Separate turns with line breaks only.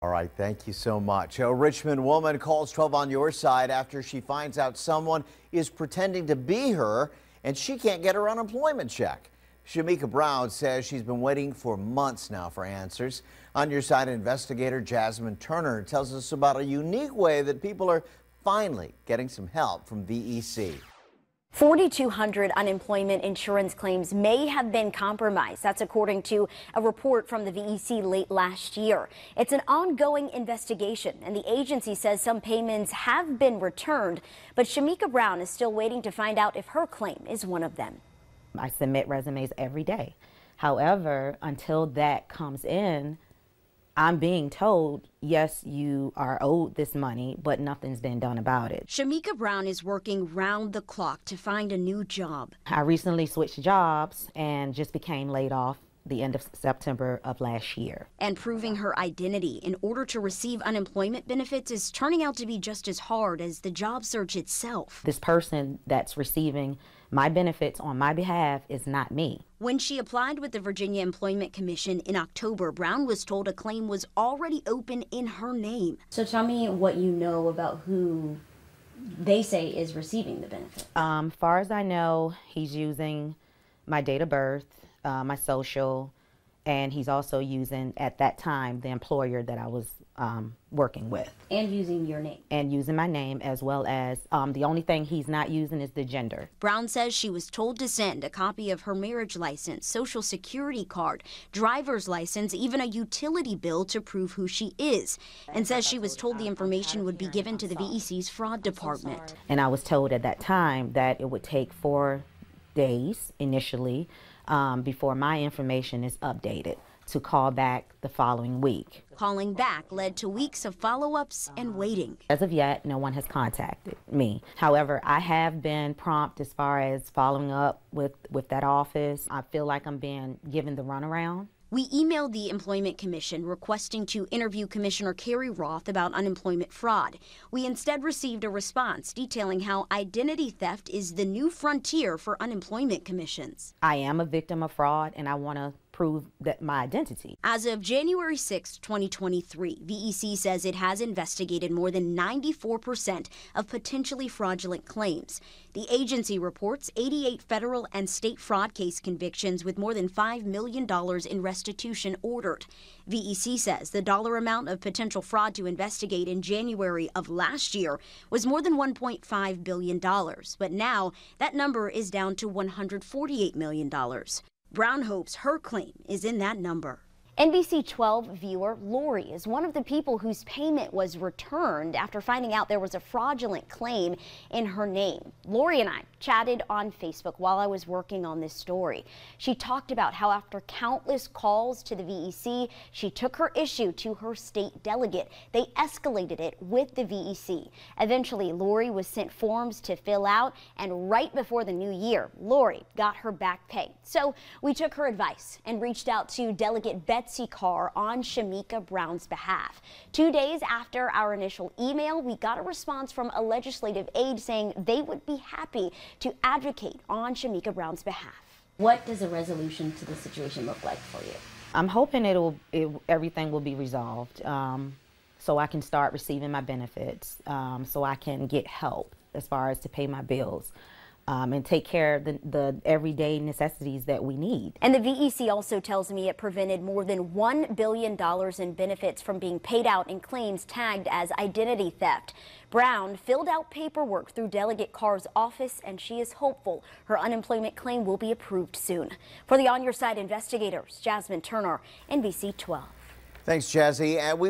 All right, thank you so much. A Richmond woman calls 12 on your side after she finds out someone is pretending to be her and she can't get her unemployment check. Shamika Brown says she's been waiting for months now for answers. On your side, investigator Jasmine Turner tells us about a unique way that people are finally getting some help from VEC.
4,200 unemployment insurance claims may have been compromised. That's according to a report from the VEC late last year. It's an ongoing investigation, and the agency says some payments have been returned, but Shamika Brown is still waiting to find out if her claim is one of them.
I submit resumes every day. However, until that comes in, I'm being told, yes, you are owed this money, but nothing's been done about it.
Shamika Brown is working round the clock to find a new job.
I recently switched jobs and just became laid off the end of September of last year.
And proving her identity in order to receive unemployment benefits is turning out to be just as hard as the job search itself.
This person that's receiving my benefits on my behalf is not me.
When she applied with the Virginia Employment Commission in October, Brown was told a claim was already open in her name. So tell me what you know about who they say is receiving the benefit.
Far as I know, he's using my date of birth, my social, and he's also using, at that time, the employer that I was working with.
And using your name.
And using my name, as well as the only thing he's not using is the gender.
Brown says she was told to send a copy of her marriage license, social security card, driver's license, even a utility bill to prove who she is, and says she was told the information would be given to the VEC's fraud department.
And I was told at that time that it would take 4 days initially before my information is updated, to call back the following week.
Calling back led to weeks of follow-ups and waiting.
As of yet, no one has contacted me. However, I have been prompt as far as following up with that office. I feel like I'm being given the runaround.
We emailed the Employment Commission requesting to interview Commissioner Carrie Roth about unemployment fraud. We instead received a response detailing how identity theft is the new frontier for unemployment commissions.
I am a victim of fraud, and I want to prove that my identity.
As of January 6, 2023, VEC says it has investigated more than 94% of potentially fraudulent claims. The agency reports 88 federal and state fraud case convictions with more than $5 million in restitution ordered. VEC says the dollar amount of potential fraud to investigate in January of last year was more than $1.5 billion, but now that number is down to $148 million. Brown hopes her claim is in that number. NBC 12 viewer Lori is one of the people whose payment was returned after finding out there was a fraudulent claim in her name. Lori and I chatted on Facebook while I was working on this story. She talked about how after countless calls to the VEC, she took her issue to her state delegate. They escalated it with the VEC. Eventually, Lori was sent forms to fill out, and right before the new year, Lori got her back pay. So we took her advice and reached out to Delegate Betsy Carr on Shamika Brown's behalf. 2 days after our initial email, we got a response from a legislative aide saying they would be happy to advocate on Shamika Brown's behalf. What does a resolution to the situation look like for you?
I'm hoping everything will be resolved so I can start receiving my benefits, so I can get help as far as to pay my bills. And take care of the everyday necessities that we need.
And the VEC also tells me it prevented more than $1 billion in benefits from being paid out in claims tagged as identity theft. Brown filled out paperwork through Delegate Carr's office, and she is hopeful her unemployment claim will be approved soon. For the On Your Side investigators, Jasmine Turner, NBC 12.
Thanks, Jazzy. And we